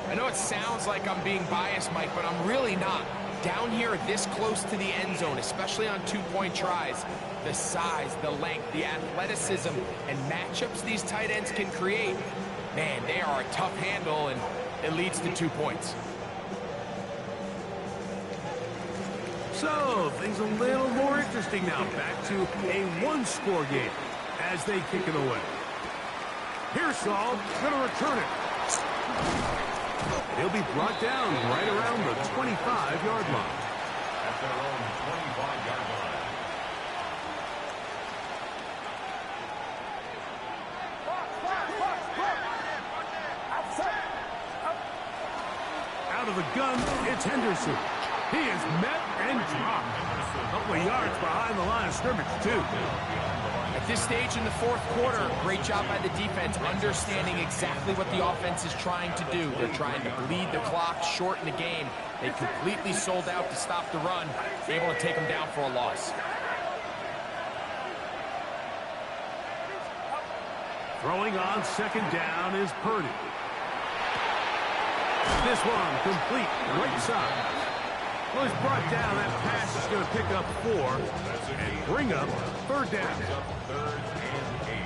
I know it sounds like I'm being biased, Mike, but I'm really not. Down here this close to the end zone, especially on 2-point tries, the size, the length, the athleticism, and matchups these tight ends can create, man, they are a tough handle, and it leads to 2 points. So, things a little more interesting now. Back to a 1-score game as they kick it away. Pearsall going to return it. He'll be brought down right around the 25-yard line. At their own 25-yard line. Out of the gun, it's Henderson. He is met and dropped. A couple of yards behind the line of scrimmage, too. At this stage in the fourth quarter, great job by the defense understanding exactly what the offense is trying to do. They're trying to bleed the clock, shorten the game. They completely sold out to stop the run, able to take them down for a loss. Throwing on second down is Purdy. This one complete, right side. Well, he's brought down. That pass is going to pick up 4 and bring up third down. Third and 8.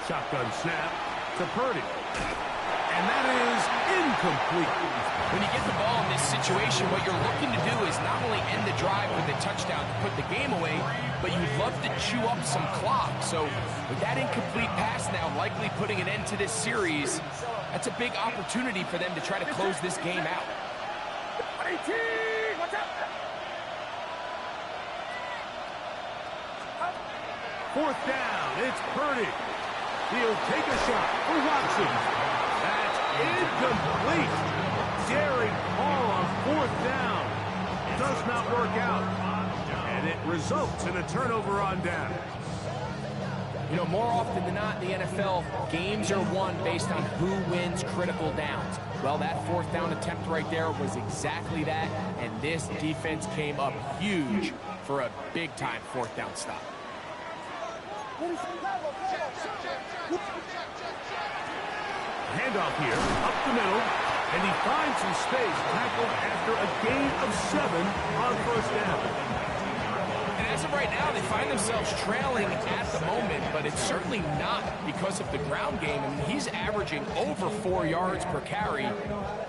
Shotgun snap to Purdy. And that is incomplete. When you get the ball in this situation, what you're looking to do is not only end the drive with a touchdown to put the game away, but you'd love to chew up some clock. So with that incomplete pass now likely putting an end to this series, that's a big opportunity for them to try to close this game out. Fourth down, it's Purdy. He'll take a shot for Watson. That's incomplete. Daring Paul on fourth down. Does not work out. And it results in a turnover on down. You know, more often than not in the NFL, games are won based on who wins critical downs. Well, that fourth down attempt right there was exactly that, and this defense came up huge for a big-time fourth down stop. Handoff here, up the middle, and he finds some space, tackled after a gain of 7 on first down. And as of right now, they find themselves trailing at the moment, but it's certainly not because of the ground game. I mean, he's averaging over 4 yards per carry.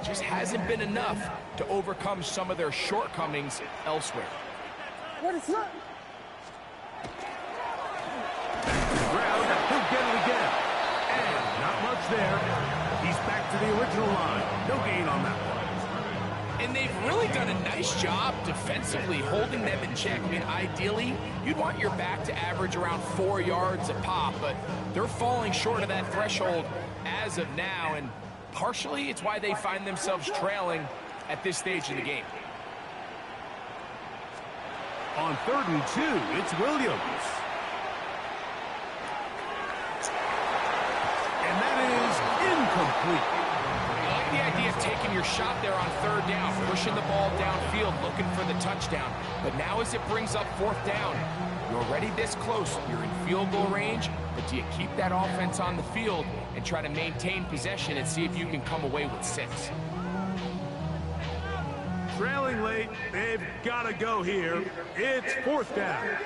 Just hasn't been enough to overcome some of their shortcomings elsewhere. What is that? Ground, he'll get it again. And not much there. He's back to the original line. No gain on that one. And they've really done a nice job defensively holding them in check. I mean, ideally, you'd want your back to average around 4 yards a pop, but they're falling short of that threshold as of now, and partially it's why they find themselves trailing at this stage in the game. On 3rd and 2, it's Williams. And that is incomplete. I like the idea of taking your shot there on 3rd down, pushing the ball downfield, looking for the touchdown. But now as it brings up 4th down, you're already this close. You're in field goal range, but do you keep that offense on the field and try to maintain possession and see if you can come away with 6? Trailing late, they've got to go here. It's 4th down.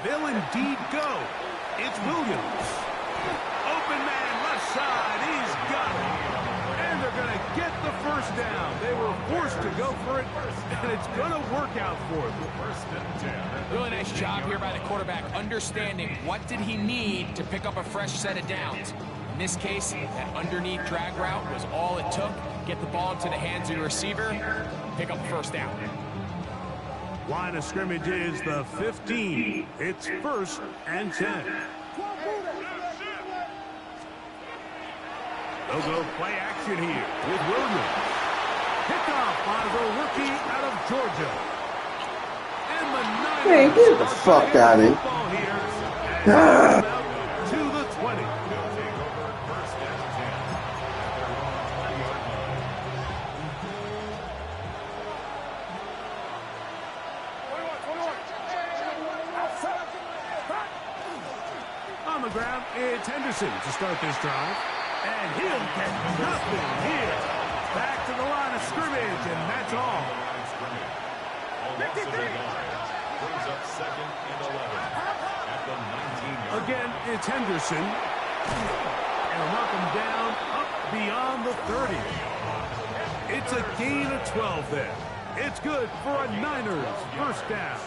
They'll indeed go. It's Williams. Open man, left side. He's got it. And they're going to get the 1st down. They were forced to go for it, and it's going to work out for them. 1st and 10. Really nice job here by the quarterback, understanding what did he need to pick up a fresh set of downs. In this case, that underneath drag route was all it took. Get the ball into the hands of your receiver, pick up the 1st down. Line of scrimmage is the 15. It's 1st and 10. They'll go play action here with Williams. Kickoff by the rookie out of Georgia. And the Hey, get the fuck out of here. To the 20. On the ground, it's Henderson to start this drive. And he'll get nothing here. Back to the line of scrimmage, and that's all. Brings up 2nd and 11 at the 19-yard. Again, it's Henderson. And knock him down up beyond the 30. It's a gain of 12 there. It's good for a Niners 1st down.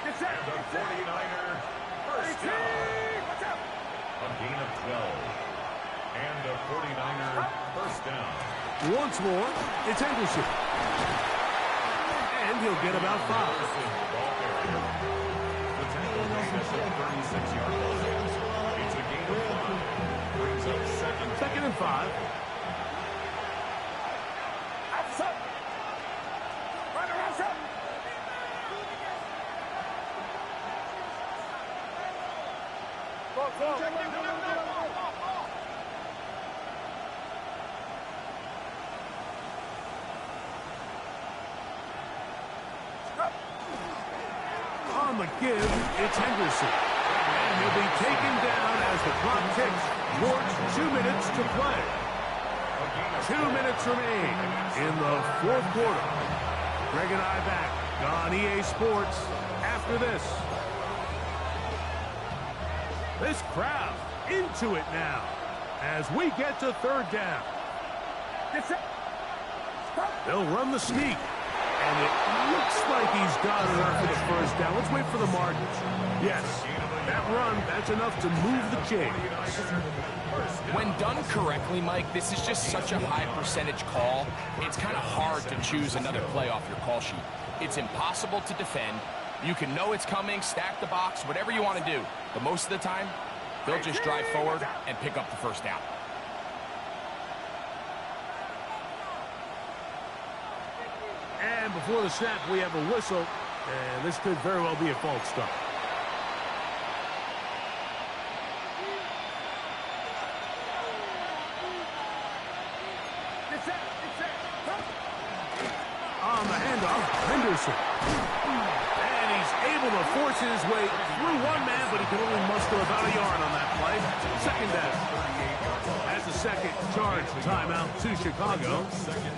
And the 49er 1st down. A gain of 12. And the 49er 1st down. Once more, it's Henderson. And he'll get about 5. The tackle made at the 36-yard line. It's a gain of 5. Brings up 2nd and 5. On the give, it's Henderson. And he'll be taken down as the clock ticks towards 2 minutes to play. 2 minutes remain in the 4th quarter. Greg and I back on EA Sports after this. This crowd into it now as we get to 3rd down. They'll run the sneak. And it looks like he's got enough for the 1st down. Let's wait for the margins. Yes, that run, that's enough to move the chains. When done correctly, Mike, this is just such a high percentage call. It's kind of hard to choose another play off your call sheet. It's impossible to defend. You can know it's coming, stack the box, whatever you want to do. But most of the time, they'll just drive forward and pick up the 1st down. And before the snap, we have a whistle. And this could very well be a false start. On the handoff, Henderson. And he's able to force his way through one man, but he can only muster about a yard on that play. 2nd down. As the 2nd charge timeout to Chicago.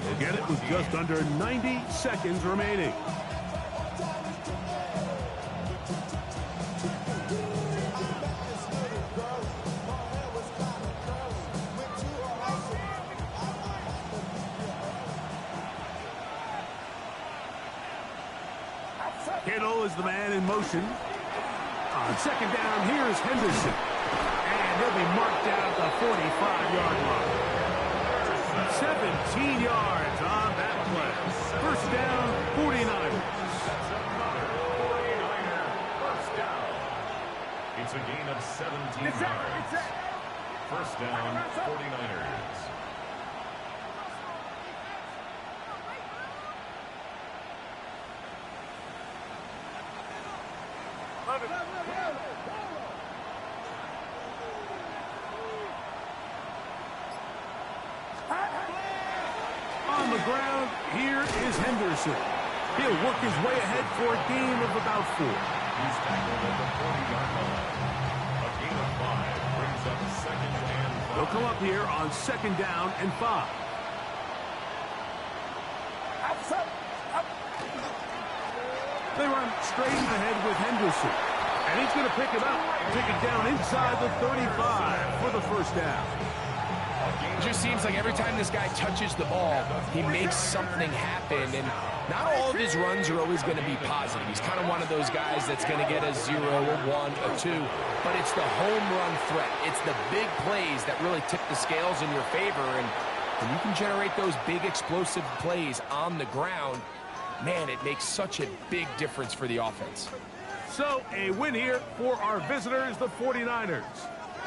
They'll get it with just under 90 seconds remaining. Kittle is the man in motion. On 2nd down, here's Henderson. And he'll be marked down at the 45-yard line. 17 yards on that play. First down, 49ers. That's another 49er first down. It's a gain of 17 yards. First down, 49ers. On the ground, here is Henderson. He'll work his way ahead for a gain of about 4. He's tackled at the 40-yard line. A gain of 5 brings up second and 5. They'll come up here on second down and 5. They run straight ahead with Henderson. And he's going to pick it up. Pick it down inside the 35 for the first down. It just seems like every time this guy touches the ball, he makes something happen. And not all of his runs are always going to be positive. He's kind of one of those guys that's going to get a 0, a 1, a 2. But it's the home run threat. It's the big plays that really tip the scales in your favor. And when you can generate those big explosive plays on the ground, man, it makes such a big difference for the offense. So, a win here for our visitors, the 49ers.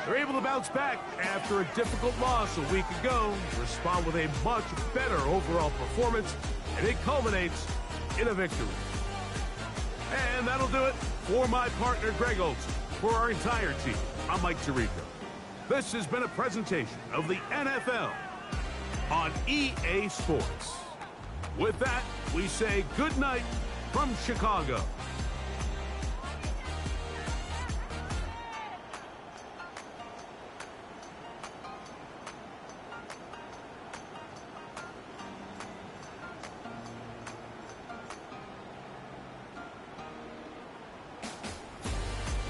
They're able to bounce back after a difficult loss a week ago, respond with a much better overall performance, and it culminates in a victory. And that'll do it for my partner, Greg Olson. For our entire team, I'm Mike Tirico. This has been a presentation of the NFL on EA Sports. With that, we say good night from Chicago.